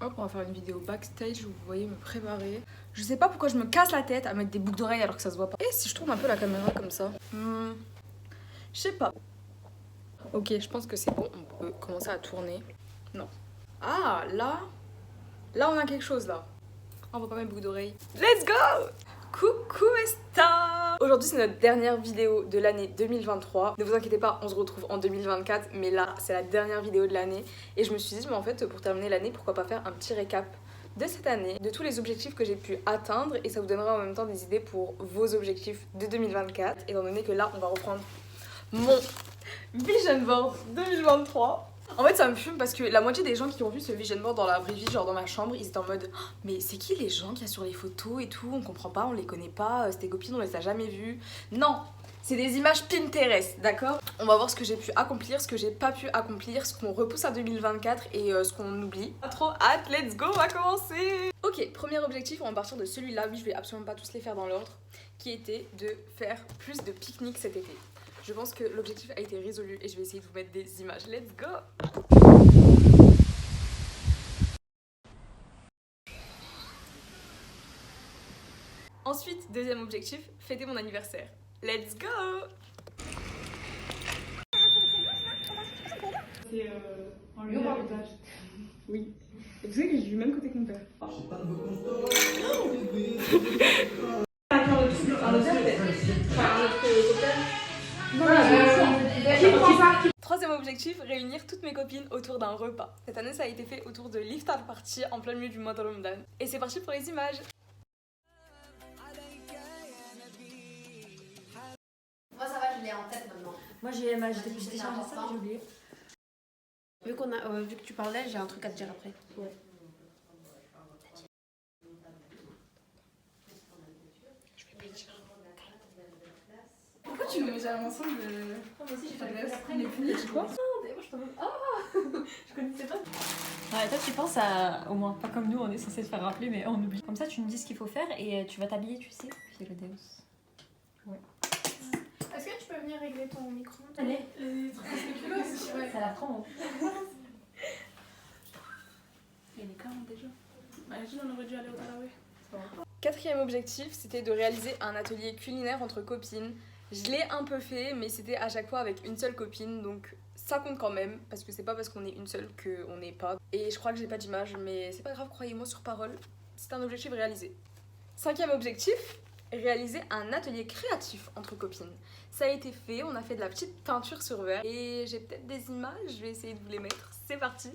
Hop, on va faire une vidéo backstage où vous voyez me préparer. Je sais pas pourquoi je me casse la tête à mettre des boucles d'oreilles alors que ça se voit pas. Et si je tourne un peu la caméra comme ça, je sais pas. Ok, je pense que c'est bon, on peut commencer à tourner. Non. Ah, là on a quelque chose là. On voit pas mes boucles d'oreilles. Let's go! Coucou Esta! Aujourd'hui c'est notre dernière vidéo de l'année 2023. Ne vous inquiétez pas, on se retrouve en 2024, mais là c'est la dernière vidéo de l'année. Et je me suis dit, mais en fait pour terminer l'année, pourquoi pas faire un petit récap de cette année, de tous les objectifs que j'ai pu atteindre, et ça vous donnera en même temps des idées pour vos objectifs de 2024, étant donné que là on va reprendre mon vision board 2023. En fait ça me fume parce que la moitié des gens qui ont vu ce vision board dans la vraie vie, genre dans ma chambre, ils étaient en mode oh, mais c'est qui les gens qu'il y a sur les photos et tout, on comprend pas, on les connaît pas, c'est tes copines, on les a jamais vues. Non, c'est des images Pinterest, d'accord? On va voir ce que j'ai pu accomplir, ce que j'ai pas pu accomplir, ce qu'on repousse à 2024 et ce qu'on oublie. Pas trop hâte, let's go, on va commencer. Ok, premier objectif, on va partir de celui-là, oui je vais absolument pas tous les faire dans l'ordre, qui était de faire plus de pique-nique cet été. Je pense que l'objectif a été résolu et je vais essayer de vous mettre des images. Let's go! Ensuite, deuxième objectif, fêter mon anniversaire. Let's go! C'est en lieu d'héritage. Oui. Et vous savez que j'ai du même côté que mon père. Troisième objectif, réunir toutes mes copines autour d'un repas. Cette année, ça a été fait autour de l'iftar party en plein milieu du mois de Ramadan. Et c'est parti pour les images. Moi ça va, je l'ai en tête maintenant. Moi j'ai téléchargé ça, mais j'ai oublié. Vu que tu parlais, j'ai un truc à te dire après. Ouais. Je vais pas dire. Pourquoi tu nous mets jamais ensemble Moi aussi j'ai fait Après, après les punir, quoi? Moi je t'en je connaissais pas. Ouais, toi tu penses à. Au moins, pas comme nous, on est censé se faire rappeler, mais on oublie. Comme ça, tu me dis ce qu'il faut faire et tu vas t'habiller, tu sais. Puis le Deus. Ouais. Est-ce que tu peux venir régler ton micro? Allez. Les trucs spéculoos, ouais. Ça la prend. Il est quand même déjà. Imagine, on aurait dû aller au Tarawih. Quatrième objectif, c'était de réaliser un atelier culinaire entre copines. Je l'ai un peu fait, mais c'était à chaque fois avec une seule copine, donc ça compte quand même, parce que c'est pas parce qu'on est une seule qu'on n'est pas. Et je crois que j'ai pas d'image, mais c'est pas grave, croyez-moi sur parole, c'est un objectif réalisé. Cinquième objectif, réaliser un atelier créatif entre copines. Ça a été fait, on a fait de la petite peinture sur verre, et j'ai peut-être des images, je vais essayer de vous les mettre, c'est parti.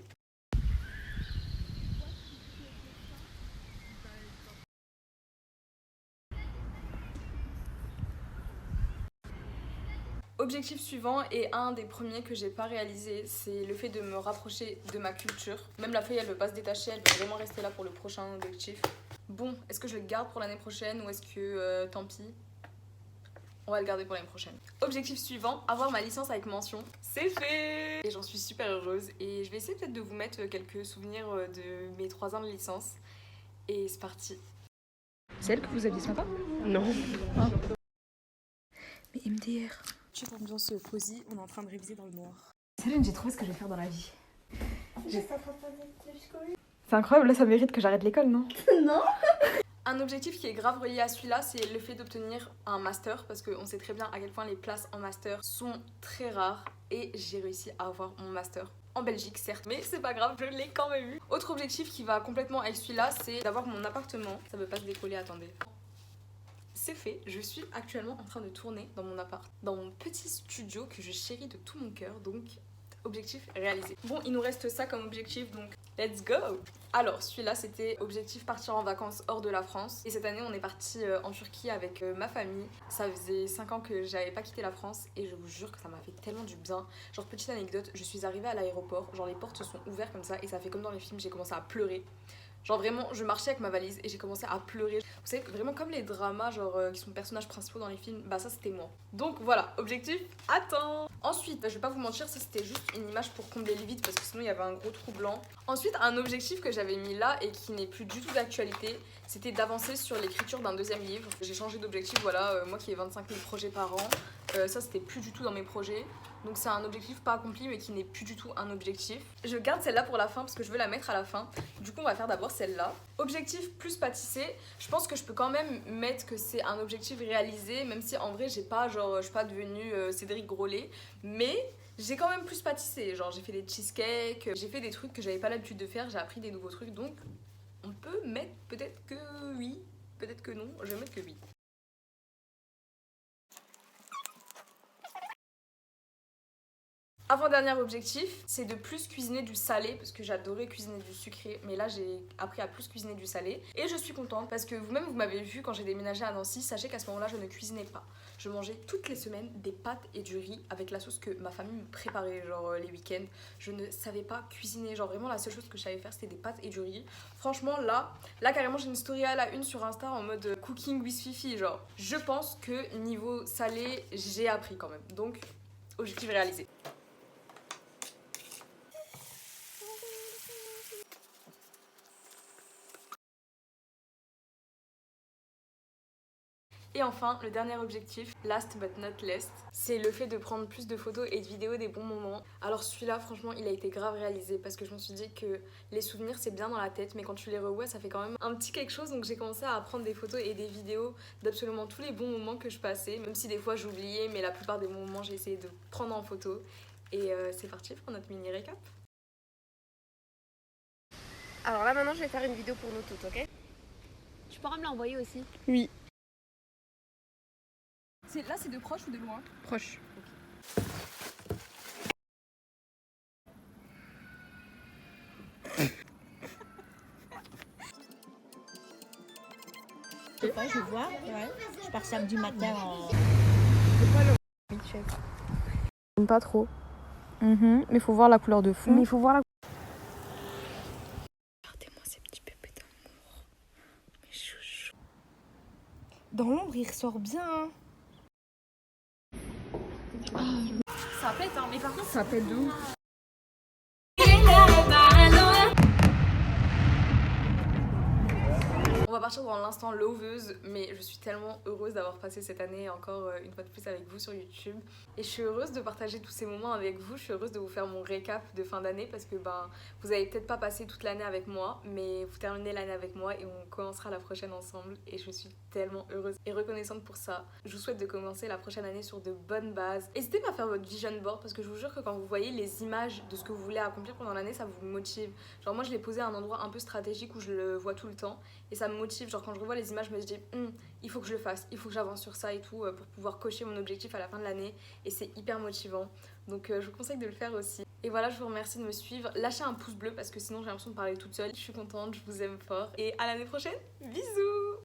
Objectif suivant et un des premiers que j'ai pas réalisé, c'est le fait de me rapprocher de ma culture. Même la feuille elle veut pas se détacher, elle veut vraiment rester là pour le prochain objectif. Bon, est-ce que je le garde pour l'année prochaine ou est-ce que tant pis? On va le garder pour l'année prochaine. Objectif suivant, avoir ma licence avec mention. C'est fait! Et j'en suis super heureuse et je vais essayer peut-être de vous mettre quelques souvenirs de mes 3 ans de licence. Et c'est parti. C'est elle que vous aviez ce matin? Non. Ah. Mais MDR. Petite ambiance cosy, on est en train de réviser dans le noir. Céline, j'ai trouvé ce que je vais faire dans la vie. C'est incroyable, là ça mérite que j'arrête l'école, non? Non. Un objectif qui est grave relié à celui-là, c'est le fait d'obtenir un master, parce qu'on sait très bien à quel point les places en master sont très rares, et j'ai réussi à avoir mon master. En Belgique certes, mais c'est pas grave, je l'ai quand même eu. Autre objectif qui va complètement avec celui-là, c'est d'avoir mon appartement. Ça veut pas se décoller, attendez. C'est fait, je suis actuellement en train de tourner dans mon appart, dans mon petit studio que je chéris de tout mon cœur, donc objectif réalisé. Bon, il nous reste ça comme objectif, donc let's go! Alors, celui-là, c'était objectif partir en vacances hors de la France. Et cette année, on est parti en Turquie avec ma famille. Ça faisait 5 ans que j'avais pas quitté la France et je vous jure que ça m'a fait tellement du bien. Genre, petite anecdote, je suis arrivée à l'aéroport, genre les portes se sont ouvertes comme ça et ça fait comme dans les films, j'ai commencé à pleurer. Genre vraiment, je marchais avec ma valise et j'ai commencé à pleurer. Vous savez, vraiment comme les dramas genre qui sont personnages principaux dans les films, bah ça c'était moi. Donc voilà, objectif atteint. Ensuite, je vais pas vous mentir, ça c'était juste une image pour combler le vide parce que sinon il y avait un gros trou blanc. Ensuite, un objectif que j'avais mis là et qui n'est plus du tout d'actualité, c'était d'avancer sur l'écriture d'un deuxième livre. J'ai changé d'objectif, voilà, moi qui ai 25 000 projets par an, Ça c'était plus du tout dans mes projets. Donc c'est un objectif pas accompli mais qui n'est plus du tout un objectif. Je garde celle-là pour la fin parce que je veux la mettre à la fin. Du coup on va faire d'abord celle-là. Objectif plus pâtisser. Je pense que je peux quand même mettre que c'est un objectif réalisé, même si en vrai j'ai pas genre je suis pas devenue Cédric Grolet, mais j'ai quand même plus pâtissé. Genre j'ai fait des cheesecakes, j'ai fait des trucs que j'avais pas l'habitude de faire, j'ai appris des nouveaux trucs, donc on peut mettre peut-être que oui, peut-être que non, je vais mettre que oui. Avant-dernier objectif, c'est de plus cuisiner du salé parce que j'adorais cuisiner du sucré, mais là j'ai appris à plus cuisiner du salé et je suis contente parce que vous-même vous m'avez vu quand j'ai déménagé à Nancy, sachez qu'à ce moment-là je ne cuisinais pas. Je mangeais toutes les semaines des pâtes et du riz avec la sauce que ma famille me préparait genre les week-ends. Je ne savais pas cuisiner, genre vraiment la seule chose que je savais faire c'était des pâtes et du riz. Franchement là carrément j'ai une story à la une sur Insta en mode cooking with Fifi, genre je pense que niveau salé j'ai appris quand même, donc objectif réalisé. Et enfin, le dernier objectif, last but not least, c'est le fait de prendre plus de photos et de vidéos des bons moments. Alors celui-là, franchement, il a été grave réalisé parce que je me suis dit que les souvenirs, c'est bien dans la tête, mais quand tu les revois, ça fait quand même un petit quelque chose. Donc j'ai commencé à prendre des photos et des vidéos d'absolument tous les bons moments que je passais, même si des fois j'oubliais, mais la plupart des bons moments, j'ai essayé de prendre en photo. Et c'est parti pour notre mini récap. Alors là maintenant je vais faire une vidéo pour nous toutes, ok? Tu pourras me l'envoyer aussi? Oui. Là, c'est de proche ou de loin? Proche. Je sais pas, je vois, ouais. Je pars samedi matin en... J'aime pas trop. Mais faut voir la couleur de fond. Mais il faut voir la... Regardez-moi ces petits pépés d'amour. Mes chouchous. Dans l'ombre, il ressort bien. Hein. Ça pète, hein, mais par contre, ça pète de ouf. On va partir dans l'instant loveuse, mais je suis tellement heureuse d'avoir passé cette année encore une fois de plus avec vous sur YouTube. Et je suis heureuse de partager tous ces moments avec vous, je suis heureuse de vous faire mon récap de fin d'année parce que vous avez peut-être pas passé toute l'année avec moi, mais vous terminez l'année avec moi et on commencera la prochaine ensemble et je suis tellement heureuse et reconnaissante pour ça. Je vous souhaite de commencer la prochaine année sur de bonnes bases. N'hésitez pas à faire votre vision board parce que je vous jure que quand vous voyez les images de ce que vous voulez accomplir pendant l'année, ça vous motive. Genre moi je l'ai posé à un endroit un peu stratégique où je le vois tout le temps et ça me motive, genre quand je revois les images je me dis il faut que je le fasse, il faut que j'avance sur ça et tout pour pouvoir cocher mon objectif à la fin de l'année et c'est hyper motivant, donc je vous conseille de le faire aussi. Et voilà, je vous remercie de me suivre, lâchez un pouce bleu parce que sinon j'ai l'impression de parler toute seule. Je suis contente, je vous aime fort et à l'année prochaine, bisous.